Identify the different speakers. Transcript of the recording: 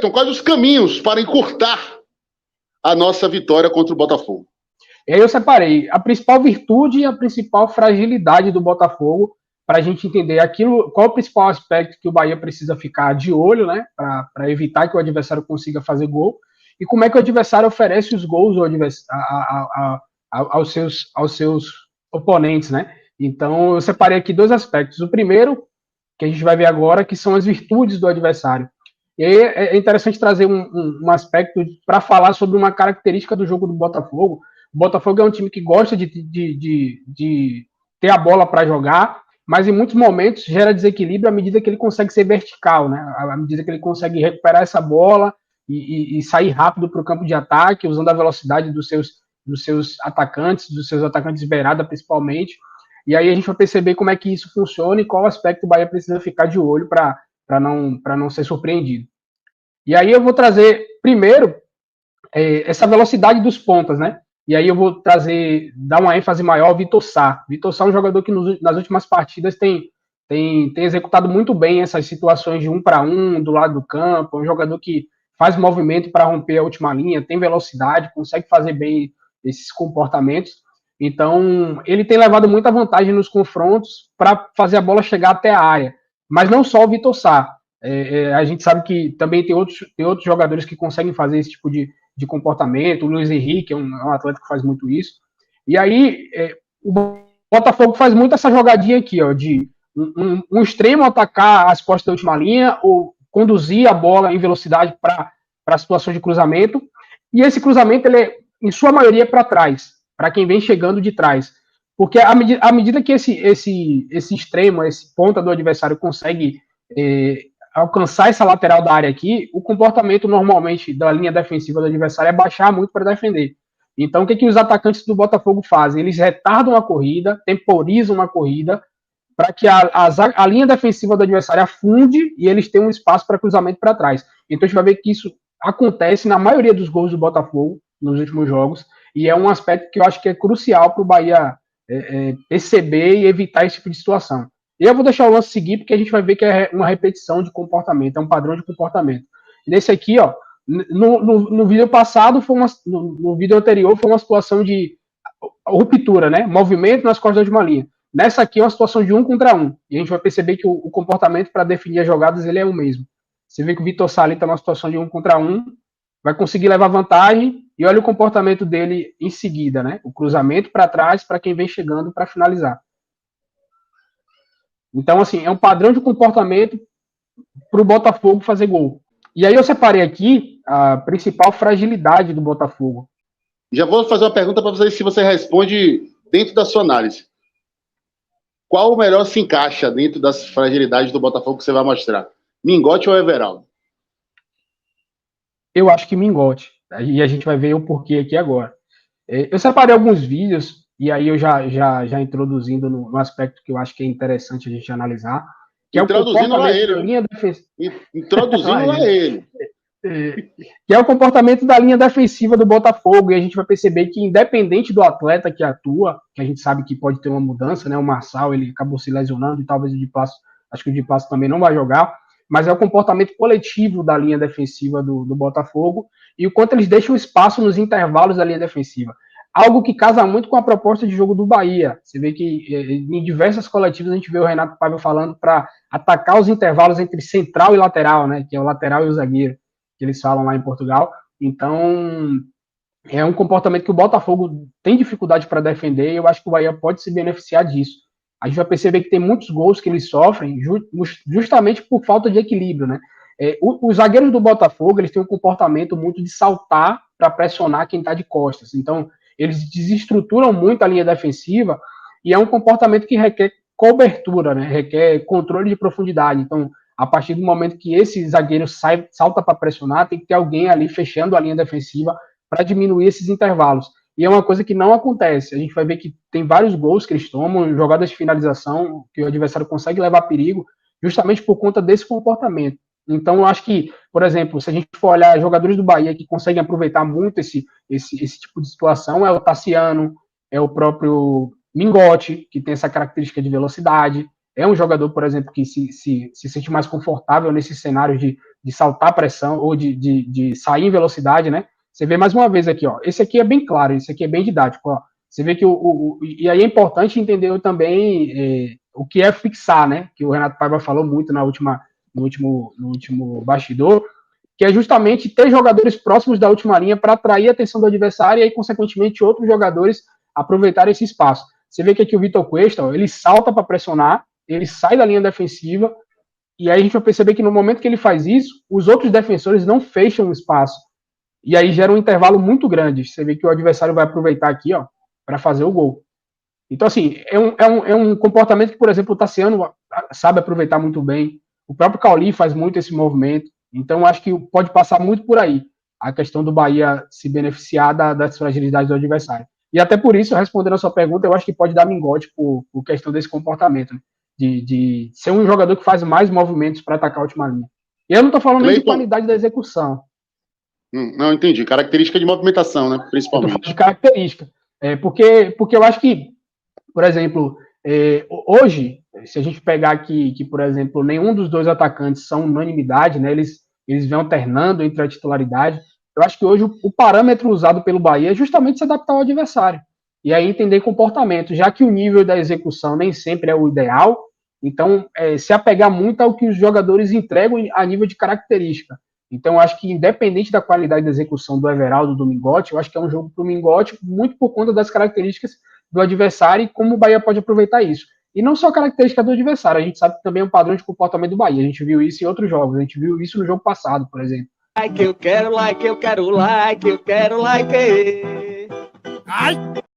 Speaker 1: Cleiton, quais os caminhos para encurtar a nossa vitória contra o Botafogo?
Speaker 2: E aí eu separei a principal virtude e a principal fragilidade do Botafogo para a gente entender qual é o principal aspecto que o Bahia precisa ficar de olho, né, para evitar que o adversário consiga fazer gol, e como é que o adversário oferece os gols aos seus oponentes, né? Então eu separei aqui dois aspectos. O primeiro, que a gente vai ver agora, que são as virtudes do adversário. E aí é interessante trazer um aspecto para falar sobre uma característica do jogo do Botafogo. O Botafogo é um time que gosta de ter a bola para jogar, mas em muitos momentos gera desequilíbrio à medida que ele consegue ser vertical, né? À medida que ele consegue recuperar essa bola e sair rápido para o campo de ataque, usando a velocidade dos seus atacantes de beirada principalmente. E aí a gente vai perceber como é que isso funciona e qual aspecto o Bahia precisa ficar de olho para não ser surpreendido. E aí eu vou trazer primeiro essa velocidade dos pontas, né? E aí eu vou dar uma ênfase maior ao Vitor Sá. Vitor Sá é um jogador que nas últimas partidas tem executado muito bem essas situações de 1 para 1 do lado do campo. É um jogador que faz movimento para romper a última linha, tem velocidade, consegue fazer bem esses comportamentos. Então, ele tem levado muita vantagem nos confrontos para fazer a bola chegar até a área. Mas não só o Vitor Sá. A gente sabe que também tem outros jogadores que conseguem fazer esse tipo de comportamento. O Luiz Henrique é um atleta que faz muito isso. E aí, o Botafogo faz muito essa jogadinha aqui, ó, de um extremo atacar as costas da última linha ou conduzir a bola em velocidade para situações de cruzamento. E esse cruzamento, ele é, em sua maioria, para trás, para quem vem chegando de trás. Porque à medida que esse extremo, esse ponta do adversário consegue alcançar essa lateral da área aqui, o comportamento normalmente da linha defensiva do adversário é baixar muito para defender. Então, o que os atacantes do Botafogo fazem? Eles retardam a corrida, temporizam a corrida, para que a linha defensiva do adversário afunde e eles tenham um espaço para cruzamento para trás. Então, a gente vai ver que isso acontece na maioria dos gols do Botafogo nos últimos jogos, e é um aspecto que eu acho que é crucial para o Bahia perceber e evitar esse tipo de situação. E eu vou deixar o lance seguir, porque a gente vai ver que é uma repetição de comportamento, é um padrão de comportamento. Nesse aqui, ó, no vídeo passado, no vídeo anterior, foi uma situação de ruptura, né? Movimento nas costas de uma linha. Nessa aqui é uma situação de 1 contra 1. E a gente vai perceber que o comportamento para definir as jogadas ele é o mesmo. Você vê que o Vitor Sá está numa situação de 1 contra 1, vai conseguir levar vantagem, e olha o comportamento dele em seguida, né? O cruzamento para trás para quem vem chegando para finalizar. Então, assim, é um padrão de comportamento para o Botafogo fazer gol. E aí eu separei aqui a principal fragilidade do Botafogo.
Speaker 1: Já vou fazer uma pergunta para você, se você responde dentro da sua análise. Qual o melhor se encaixa dentro das fragilidades do Botafogo que você vai mostrar? Mingote ou Everaldo?
Speaker 2: Eu acho que Mingote. E a gente vai ver o porquê aqui agora. Eu separei alguns vídeos, e aí eu já introduzindo no aspecto que eu acho que é interessante a gente analisar, que é o comportamento da linha defensiva.
Speaker 1: Introduzindo lá ele.
Speaker 2: Que é o comportamento da linha defensiva do Botafogo, e a gente vai perceber que, independente do atleta que atua, que a gente sabe que pode ter uma mudança, né? O Marçal, ele acabou se lesionando, e talvez o Di Passo, acho que o Di Passo também não vai jogar, mas é o comportamento coletivo da linha defensiva do Botafogo, e o quanto eles deixam espaço nos intervalos da linha defensiva. Algo que casa muito com a proposta de jogo do Bahia. Você vê que em diversas coletivas a gente vê o Renato Paiva falando para atacar os intervalos entre central e lateral, né? Que é o lateral e o zagueiro, que eles falam lá em Portugal. Então, é um comportamento que o Botafogo tem dificuldade para defender, e eu acho que o Bahia pode se beneficiar disso. A gente vai perceber que tem muitos gols que eles sofrem justamente por falta de equilíbrio, né? Os zagueiros do Botafogo, eles têm um comportamento muito de saltar para pressionar quem está de costas. Então, eles desestruturam muito a linha defensiva, e é um comportamento que requer cobertura, né? Requer controle de profundidade. Então, a partir do momento que esse zagueiro salta para pressionar, tem que ter alguém ali fechando a linha defensiva para diminuir esses intervalos. E é uma coisa que não acontece. A gente vai ver que tem vários gols que eles tomam, jogadas de finalização, que o adversário consegue levar perigo, justamente por conta desse comportamento. Então, eu acho que, por exemplo, se a gente for olhar jogadores do Bahia que conseguem aproveitar muito esse tipo de situação, é o Tassiano, é o próprio Mingote, que tem essa característica de velocidade, é um jogador, por exemplo, que se sente mais confortável nesse cenário de saltar a pressão ou de sair em velocidade, né? Você vê mais uma vez aqui, ó. Esse aqui é bem claro, esse aqui é bem didático, ó. Você vê que e aí é importante entender também o que é fixar, né? Que o Renato Paiva falou muito no último bastidor, que é justamente ter jogadores próximos da última linha para atrair a atenção do adversário e aí, consequentemente, outros jogadores aproveitarem esse espaço. Você vê que aqui o Vitor Cuesta, ó, ele salta para pressionar, ele sai da linha defensiva, e aí a gente vai perceber que no momento que ele faz isso, os outros defensores não fecham o espaço. E aí gera um intervalo muito grande. Você vê que o adversário vai aproveitar aqui, ó, para fazer o gol. Então, assim, é um comportamento que, por exemplo, o Tassiano sabe aproveitar muito bem. O próprio Cauli faz muito esse movimento. Então, acho que pode passar muito por aí a questão do Bahia se beneficiar das fragilidades do adversário. E até por isso, respondendo a sua pergunta, eu acho que pode dar mingote por questão desse comportamento, né? De ser um jogador que faz mais movimentos para atacar a última linha. E eu não estou falando nem de qualidade da execução.
Speaker 1: Não, entendi. Característica de movimentação, né? Principalmente.
Speaker 2: Eu tô falando de característica. Porque eu acho que, por exemplo, hoje, se a gente pegar aqui que, por exemplo, nenhum dos dois atacantes são unanimidade, né? Eles vêm alternando entre a titularidade. Eu acho que hoje o parâmetro usado pelo Bahia é justamente se adaptar ao adversário. E aí entender comportamento, já que o nível da execução nem sempre é o ideal, então se apegar muito ao que os jogadores entregam a nível de característica. Então, eu acho que, independente da qualidade da execução do Everaldo, do Mingotti, eu acho que é um jogo para o Mingotti muito por conta das características do adversário e como o Bahia pode aproveitar isso. E não só a característica do adversário, a gente sabe que também é um padrão de comportamento do Bahia. A gente viu isso em outros jogos, a gente viu isso no jogo passado, por exemplo.
Speaker 3: Like, eu quero like, eu quero like, eu quero like. Ai!